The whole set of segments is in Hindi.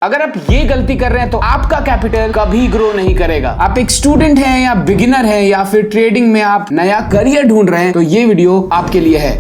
अगर आप ये गलती कर रहे हैं तो आपका कैपिटल कभी ग्रो नहीं करेगा। आप एक स्टूडेंट हैं या बिगिनर हैं या फिर ट्रेडिंग में आप नया करियर ढूंढ रहे हैं तो ये वीडियो आपके लिए है।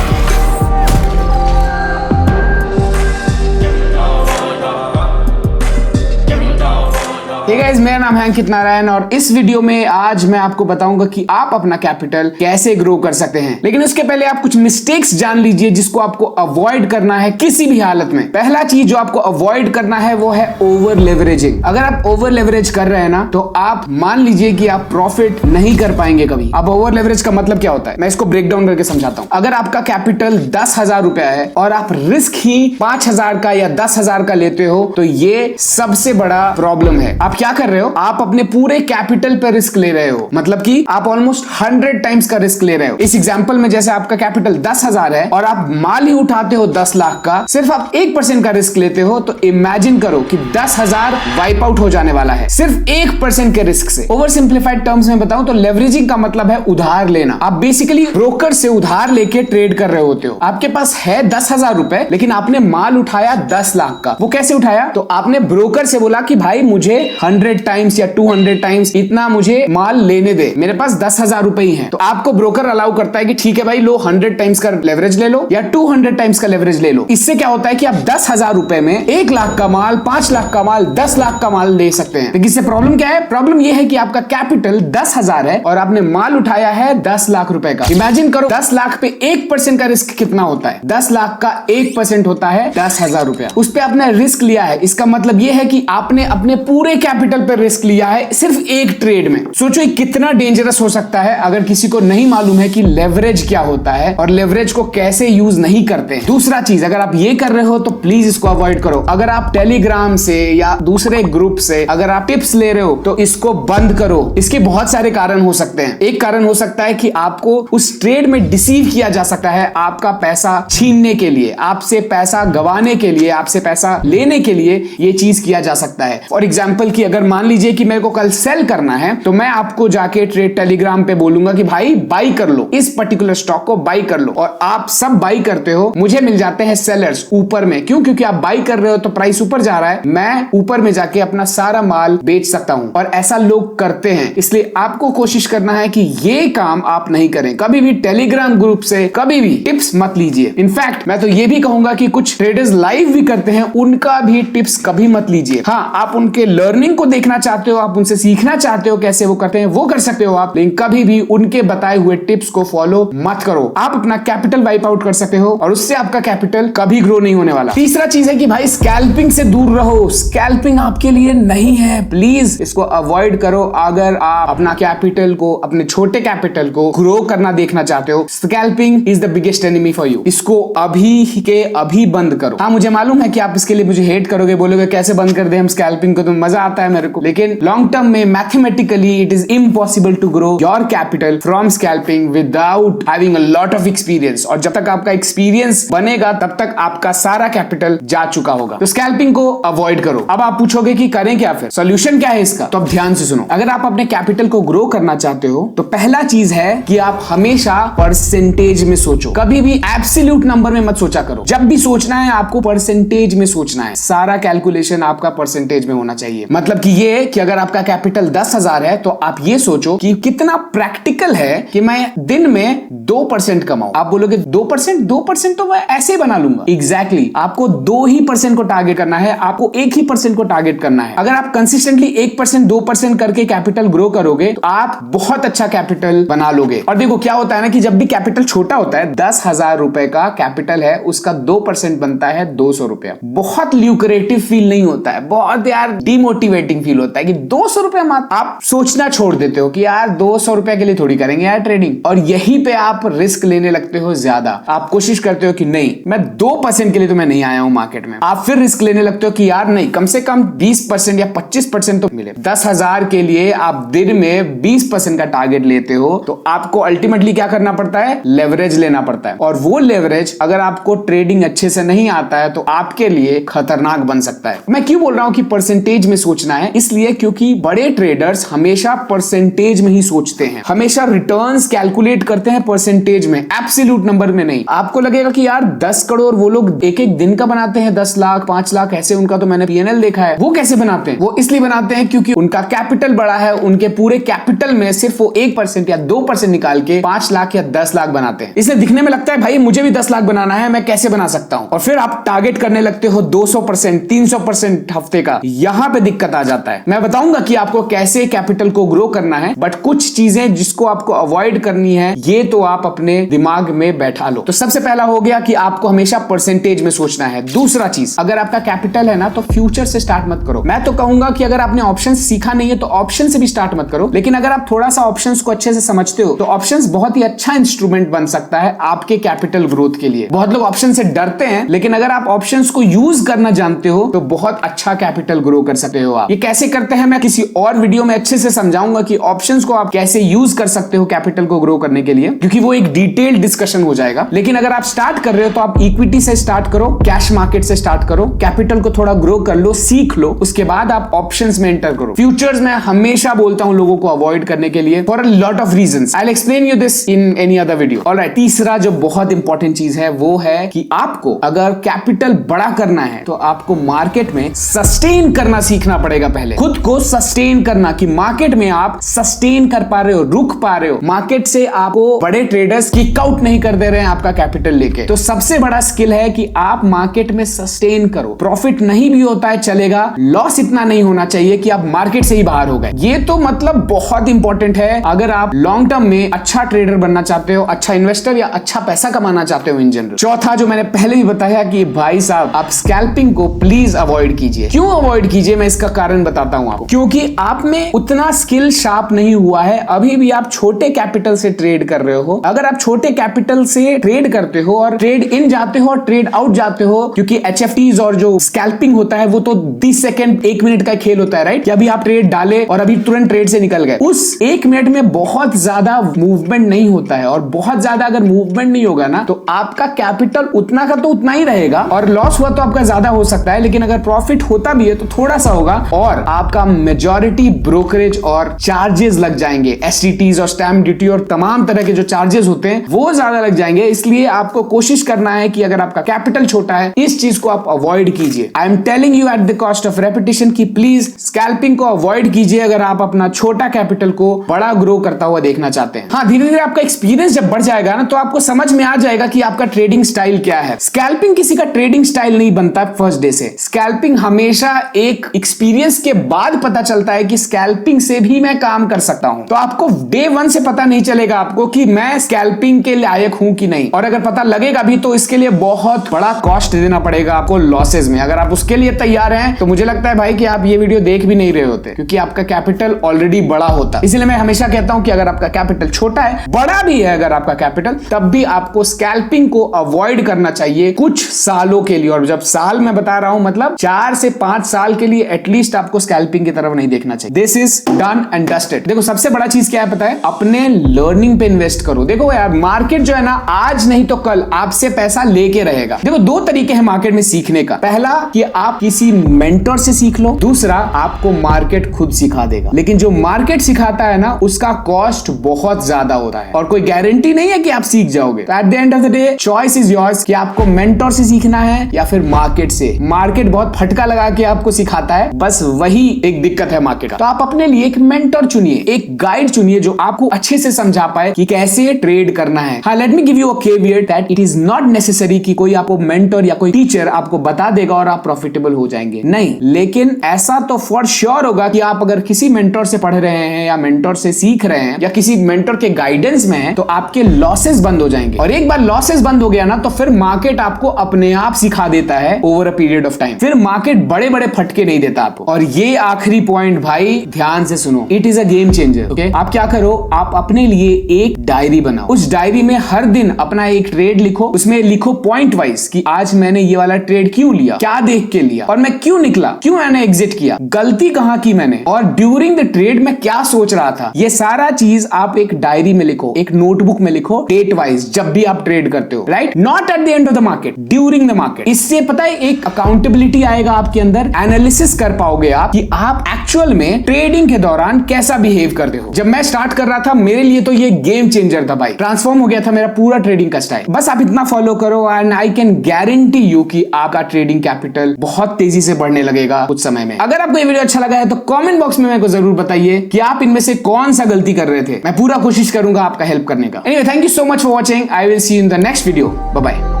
हे गाइस, मेरा नाम है अंकित नारायण और इस वीडियो में आज मैं आपको बताऊंगा कि आप अपना कैपिटल कैसे ग्रो कर सकते हैं। लेकिन उसके पहले आप कुछ मिस्टेक्स जान लीजिए जिसको आपको अवॉइड करना है किसी भी हालत में। पहला चीज जो आपको अवॉइड करना है वो है ओवर लेवरेजिंग। अगर आप ओवर लेवरेज कर रहे हैं ना तो आप मान लीजिए कि आप प्रॉफिट नहीं कर पाएंगे कभी। अब ओवर लेवरेज का मतलब क्या होता है, मैं इसको ब्रेक डाउन करके समझाता हूं। अगर आपका कैपिटल 10,000 रुपया है और आप रिस्क ही 5,000 का या 10,000 का लेते हो तो ये सबसे बड़ा प्रॉब्लम है। आप क्या कर रहे हो, आप अपने पूरे कैपिटल पे रिस्क ले रहे हो, मतलब कि आप ऑलमोस्ट 100 टाइम्स का रिस्क ले रहे हो। इस एग्जांपल में जैसे आपका कैपिटल 10,000 है और आप माल ही उठाते हो 10 लाख का, सिर्फ आप 1% का रिस्क लेते हो तो इमेजिन करो कि 10,000 वाइप आउट हो जाने वाला है सिर्फ 1% के रिस्क से। ओवर सिंप्लीफाइड टर्म्स में बताऊं तो लेवरेजिंग का मतलब है उधार लेना। आप बेसिकली ब्रोकर से उधार लेके ट्रेड कर रहे होते हो। आपके पास है 10,000 रुपए लेकिन आपने माल उठाया 10 लाख का। वो कैसे उठाया, तो आपने ब्रोकर से बोला कि भाई मुझे 100 टाइम्स या 200 टाइम्स इतना मुझे माल लेने दे, मेरे पास 10,000 रुपए ही हैं। तो आपको ब्रोकर अलाउ करता है कि ठीक है भाई लो 100 टाइम्स का लेवरेज ले लो या 200 टाइम्स का लेवरेज ले लो। इससे क्या होता है कि आप 10,000 रुपए में 1 लाख का माल, 5 लाख का माल, 10 लाख का माल ले सकते हैं। तो इससे प्रॉब्लम क्या है, प्रॉब्लम यह है कि आपका कैपिटल 10,000 है और आपने माल उठाया है 10 लाख रुपए का। इमेजिन करो 10 लाख पे 1% का रिस्क कितना होता है। 10 लाख का 1% होता है 10,000 रुपया। उस पर आपने रिस्क लिया है। इसका मतलब यह है कि आपने अपने पूरे कैपिटल पर रिस्क लिया है सिर्फ एक ट्रेड में। सोचो कितना डेंजरस हो सकता है अगर किसी को नहीं मालूम है कि लेवरेज क्या होता है और लेवरेज को कैसे यूज नहीं करते हैं। दूसरा चीज, अगर आप ये कर रहे हो तो प्लीज इसको अवॉइड करो। अगर आप टेलीग्राम से या दूसरे ग्रुप से अगर आप टिप्स ले रहे हो तो इसको बंद करो। इसके बहुत सारे कारण हो सकते हैं। एक कारण हो सकता है कि आपको उस ट्रेड में डिसीव किया जा सकता है, आपका पैसा छीनने के लिए, आपसे पैसा गंवाने के लिए, आपसे पैसा लेने के लिए ये चीज किया जा सकता है। फॉर एग्जाम्पल कि अगर मान लीजिए कि मेरे को कल सेल करना है तो मैं आपको जाके ट्रेड टेलीग्राम पे बोलूंगा कि भाई बाई कर लो, इस पर्टिकुलर स्टॉक को बाई कर लो, और आप सब बाई करते हो, मुझे मिल जाते हैं सेलर्स ऊपर में। क्यों? क्योंकि आप बाई कर रहे हो तो प्राइस ऊपर जा रहा है, मैं ऊपर में जाके अपना सारा माल बेच सकता हूं। और ऐसा लोग करते हैं, इसलिए आपको कोशिश करना है कि ये काम आप नहीं करें। कभी भी टेलीग्राम ग्रुप से कभी भी टिप्स मत लीजिए। इनफैक्ट मैं तो ये भी कहूंगा कि कुछ ट्रेडर्स लाइव भी करते हैं, उनका भी टिप्स कभी मत लीजिए। हाँ, आप उनके लर्निंग को देखना चाहते हो, आप उनसे सीखना चाहते हो कैसे वो करते हैं, वो कर सकते हो आप, लेकिन कभी भी उनके बताए हुए टिप्स को फॉलो मत करो। आप अपना कैपिटल वाइप आउट कर सकते हो और उससे आपका कैपिटल कभी ग्रो नहीं होने वाला। तीसरा चीज है कि भाई स्कैल्पिंग से दूर रहो। स्कैल्पिंग आपके लिए नहीं है, प्लीज इसको अवॉइड करो। अगर आप अपना कैपिटल को, अपने छोटे कैपिटल को ग्रो करना देखना चाहते हो, scalping is the biggest enemy for you. इसको अभी के अभी बंद करो। हाँ, मुझे मालूम है कि आप इसके लिए मुझे हेट करोगे, बोलोगे कैसे बंद कर दे हम स्कैल्पिंग को, तो मजा आता है मेरे को, लेकिन लॉन्ग टर्म में mathematically it is impossible to grow your capital from scalping without having a lot of experience। और जब तक आपका एक्सपीरियंस बनेगा तब तक आपका सारा कैपिटल जा चुका होगा। तो स्कैल्पिंग को अवॉइड करो। अब आप पूछोगे कि करें क्या, फिर सॉल्यूशन क्या है इसका, तो अब ध्यान से सुनो। अगर आप अपने कैपिटल को ग्रो करना चाहते हो तो पहला चीज है कि आप हमेशा परसेंटेज में सोचो। कभी भी एब्सोल्यूट नंबर में मत सोचा करो। जब भी सोचना है आपको परसेंटेज में सोचना है। सारा कैलकुलेशन आपका परसेंटेज में होना चाहिए। मतलब कि ये कि अगर आपका कैपिटल 10,000 है तो आप ये सोचो कि कितना प्रैक्टिकल है कि मैं दिन में 2% कमाऊं। आप बोलोगे 2% तो मैं ऐसे ही बना लूंगा। एग्जैक्टली, आपको 2% को टारगेट करना है, आपको 1% को टारगेट करना है। अगर आप कंसिस्टेंटली 1%, 2% करके कैपिटल ग्रो करोगे तो आप बहुत अच्छा कैपिटल बना लोगे। और देखो क्या होता है ना कि जब भी कैपिटल छोटा होता है, 10,000 रुपए का कैपिटल है, उसका 2% बनता है 200 रुपया। बहुत ल्यूक्रेटिव फील नहीं होता है, बहुत यार डिमोटिवेटिंग फील होता है कि 200 रुपया मात्र। आप सोचना छोड़ देते हो कि यार 200 रुपए के लिए थोड़ी करेंगे यार ट्रेडिंग, और यहीं पे आप रिस्क लेने लगते हो ज्यादा। आप कोशिश करते हो कि नहीं, मैं 2% के लिए तो मैं नहीं आया हूं मार्केट में। आप फिर रिस्क लेने लगते हो कि यार नहीं, कम से कम 20% या 25% तो मिले। 10,000 के लिए आप दिन में 20% का टारगेट लेते हो तो आपको अल्टीमेटली क्या करना पड़ता है, लेवरेज लेना पड़ता है। और वो लेवरेज अगर आपको ट्रेडिंग अच्छे से नहीं आता है तो आपके लिए खतरनाक बन सकता है। मैं क्यों बोल रहा हूं कि परसेंटेज में सोचना है, इसलिए क्योंकि बड़े ट्रेडर्स हमेशा परसेंटेज में ही सोचते हैं, हमेशा रिटर्न्स कैलकुलेट करते हैं परसेंटेज में, एब्सोल्यूट नंबर में नहीं। आपको लगेगा कि यार 10 करोड़ वो लोग एक एक दिन का बनाते हैं, 10 लाख 5 लाख ऐसे, उनका तो मैंने पीएनएल देखा है। वो कैसे बनाते हैं? वो इसलिए बनाते हैं क्योंकि उनका कैपिटल बड़ा है, उनके पूरे कैपिटल में सिर्फ वो 1% या 2% निकाल के 5 लाख या 10 लाख बनाते हैं। इसलिए दिखने में लगता है भाई मुझे भी 10 लाख बनाना है, मैं कैसे बना सकता हूं, और फिर आप टारगेट करने लगते हो 200% 300% हफ्ते का। यहां पे दिक्कत आ जाता है। मैं बताऊंगा कि आपको कैसे कैपिटल को ग्रो करना है, बट कुछ चीजें जिसको आपको अवॉइड करनी है ये तो आप अपने दिमाग में बैठा लो। तो सबसे पहला हो गया कि आपको हमेशा परसेंटेज में सोचना है। दूसरा चीज, अगर आपका कैपिटल है ना तो फ्यूचर से स्टार्ट मत करो। मैं तो कहूंगा कि अगर आपने ऑप्शन सीखा नहीं है तो ऑप्शन से भी स्टार्ट मत करो, लेकिन अगर आप थोड़ा सा ऑप्शंस को अच्छे से समझते हो तो ऑप्शंस बहुत ही अच्छा इंस्ट्रूमेंट बन सकता है आपके कैपिटल ग्रोथ के लिए। बहुत लोग ऑप्शन से डरते हैं, लेकिन अगर आप ऑप्शंस को यूज करना जानते हो तो बहुत अच्छा कैपिटल ग्रो कर सकते हो आप। ये कैसे करते हैं मैं किसी और वीडियो में अच्छे से समझाऊंगा कि ऑप्शंस को आप कैसे यूज कर सकते हो कैपिटल को ग्रो करने के लिए, क्योंकि वो एक डिटेल्ड डिस्कशन हो जाएगा। लेकिन अगर आप स्टार्ट कर रहे हो तो आप इक्विटी से स्टार्ट करो, कैश मार्केट से स्टार्ट करो, कैपिटल को थोड़ा ग्रो कर लो, सीख लो, उसके बाद आप ऑप्शंस में एंटर करो। फ्यूचर्स में हमेशा बोलता हूं लोगों को अवॉइड करने के लिए for a lot of reasons. I will explain you this in any other video. Alright, तीसरा जो बहुत इंपॉर्टेंट चीज है वो है कि आपको अगर कैपिटल बड़ा करना है तो आपको मार्केट में सस्टेन करना सीखना पड़ेगा। पहले खुद को सस्टेन करना, कि मार्केट में आप सस्टेन कर पा रहे हो, रुक पा रहे हो, मार्केट से आपको बड़े ट्रेडर्स किक आउट नहीं कर दे रहे हैं आपका कैपिटल लेके। तो सबसे बड़ा स्किल है कि आप मार्केट में सस्टेन करो। प्रॉफिट नहीं भी होता है चलेगा, लॉस इतना नहीं होना चाहिए कि आप मार्केट से ही बाहर हो गए। ये तो मतलब बहुत इंपॉर्टेंट है अगर आप लॉन्ग टर्म में अच्छा ट्रेडर बनना चाहते हो, अच्छा इन्वेस्टर या अच्छा पैसा कमाना चाहते हो इन जनरल। चौथा जो मैंने पहले भी बताया कि भाई साहब आप स्कैल्पिंग को प्लीज अवॉइड कीजिए। क्यों अवॉइड कीजिए, मैं इसका कारण बताता हूं आपको। क्योंकि आप में उतना स्किल शार्प नहीं हुआ है, अभी भी आप छोटे कैपिटल से ट्रेड कर रहे हो। अगर आप छोटे कैपिटल से ट्रेड करते हो और ट्रेड इन जाते हो और ट्रेड आउट जाते हो, क्योंकि HFTs और जो स्कैल्पिंग होता है वो तो 20 सेकंड 1 मिनट का खेल होता है, राइट? कि अभी आप ट्रेड डाले और अभी तुरंत ट्रेड से निकल गए। उस 1 मिनट में बहुत ज्यादा मूवमेंट नहीं होता है, और बहुत ज्यादा अगर मूवमेंट नहीं होगा ना तो आपका कैपिटल उतना का तो उतना ही रहेगा, और लॉस हुआ तो आपका ज्यादा हो सकता है, लेकिन अगर प्रॉफिट होता भी है तो थोड़ा सा होगा, और आपका मेजॉरिटी ब्रोकरेज और चार्जेस लग जाएंगे। STTs और स्टैम्प ड्यूटी और तमाम तरह के जो चार्जेस होते हैं वो ज्यादा लग जाएंगे। इसलिए आपको कोशिश करना है कि अगर आपका कैपिटल छोटा है इस चीज को आप अवॉइड कीजिए। I am telling you at the cost of repetition कि प्लीज स्कैल्पिंग को अवॉइड कीजिए अगर आप अपना छोटा कैपिटल को बड़ा ग्रो करता हुआ देखना चाहते हैं। हाँ, धीरे धीरे आपका एक्सपीरियंस जब बढ़ जाएगा ना तो आपको समझ में आ जाएगा कि आपका ट्रेडिंग स्टाइल क्या है। स्कैल्पिंग किसी का ट्रेडिंग स्टाइल नहीं बनता फर्स्ट डे से। स्कैल्पिंग हमेशा एक एक्सपीरियंस के बाद पता चलता है कि स्कैल्पिंग से भी मैं काम कर सकता हूं। तो आपको डे 1 से पता नहीं चलेगा आपको कि मैं स्कैल्पिंग के लायक हूं कि नहीं, और अगर पता लगेगा भी तो इसके लिए बहुत बड़ा कॉस्ट देना पड़ेगा आपको लॉसेज में। अगर आप उसके लिए तैयार हैं तो मुझे लगता है भाई कि आप ये वीडियो देख भी नहीं रहे होते, क्योंकि आपका कैपिटल ऑलरेडी बड़ा होता। इसलिए मैं हमेशा कहता हूं कि अगर आपका कैपिटल छोटा है, बड़ा भी है अगर आपका कैपिटल, तब भी आपको स्कैल्पिंग को अवॉइड करना चाहिए कुछ सालों के लिए। और जब साल मैं बता रहा हूं मतलब 4 से 5 साल के लिए एटलीस्ट आपको स्कैल्पिंग की तरफ नहीं देखना चाहिए। This is done and dusted. देखो सबसे बड़ा चीज क्या है पता है? अपने लर्निंग पे इन्वेस्ट करो। देखो यार, मार्केट जो है ना आज नहीं तो कल आपसे पैसा लेके रहेगा। देखो 2 तरीके हैं मार्केट में सीखने का। पहला कि आप किसी मेंटर से सीख लो, दूसरा आपको मार्केट खुद सिखा देगा। लेकिन जो मार्केट सिखाता है ना उसका कॉस्ट बहुत ज्यादा होता है, और कोई गारंटी नहीं है कि आप सीख जाओगे। तो at the end of the day choice is yours कि आपको मेंटर से सीखना है या फिर मार्केट से। मार्केट बहुत फटका लगा के आपको सिखाता है, बस वही एक दिक्कत है मार्केट का। तो आप अपने लिए एक मेंटर चुनिए, एक गाइड चुनिए जो आपको अच्छे से समझा पाए कि कैसे ट्रेड करना है। हाँ, let me give you a caveat that it is not necessary कि कोई आपको मेंटर या कोई टीचर आपको बता देगा और आप प्रॉफिटेबल हो जाएंगे, नहीं। लेकिन ऐसा तो फॉर श्योर होगा कि आप अगर किसी मेंटर से पढ़ रहे हैं या मेंटर से सीख रहे हैं या किसी मेंटर के गाइडेंस में है तो आपके लॉसेस बंद हो जाएंगे। और एक बार लॉसेस बंद हो गया ना तो फिर मार्केट आपको अपने आप सिखा देता है over a period of time. फिर मार्केट बड़े बड़े फटके नहीं देता आपको। और ये आखिरी पॉइंट भाई ध्यान से सुनो, it is a game changer. Okay, आप क्या करो, आप अपने लिए एक डायरी बनाओ। उस डायरी में हर दिन अपना एक ट्रेड लिखो, उसमें लिखो पॉइंट वाइज कि आज मैंने ये वाला ट्रेड क्यों लिया, क्या देख के लिया, और मैं क्यों निकला, क्यों मैंने एग्जिट किया, गलती कहां की मैंने, और ड्यूरिंग द ट्रेड में क्या सोच रहा था। ये सारा चीज आप एक डायरी में लिखो, एक नोटबुक में लिखो, डेट वाइज, जब भी आप ट्रेड करते हो, right? Not at the end of the market, during the market. इससे पता है एक अकाउंटेबिलिटी आएगा आपके अंदर, एनालिसिस कर पाओगे आप कि आप एक्चुअल में ट्रेडिंग के दौरान कैसा बिहेव करते हो। जब मैं स्टार्ट कर रहा था मेरे लिए तो ये गेम चेंजर था भाई, ट्रांसफॉर्म हो गया था मेरा पूरा ट्रेडिंग का स्टाइल। बस आप इतना फॉलो करो and I can guarantee you कि आपका ट्रेडिंग कैपिटल बहुत तेजी से बढ़ने लगेगा कुछ समय में। अगर आपको ये वीडियो अच्छा लगा है तो कमेंट बॉक्स में मेरे को जरूर बताइए कि आप इनमें से कौन सा गलती कर रहे थे। मैं पूरा कोशिश करूंगा आपका हेल्प करने का। Anyway, thank you so much for watching. I will see you in the next video. Bye bye.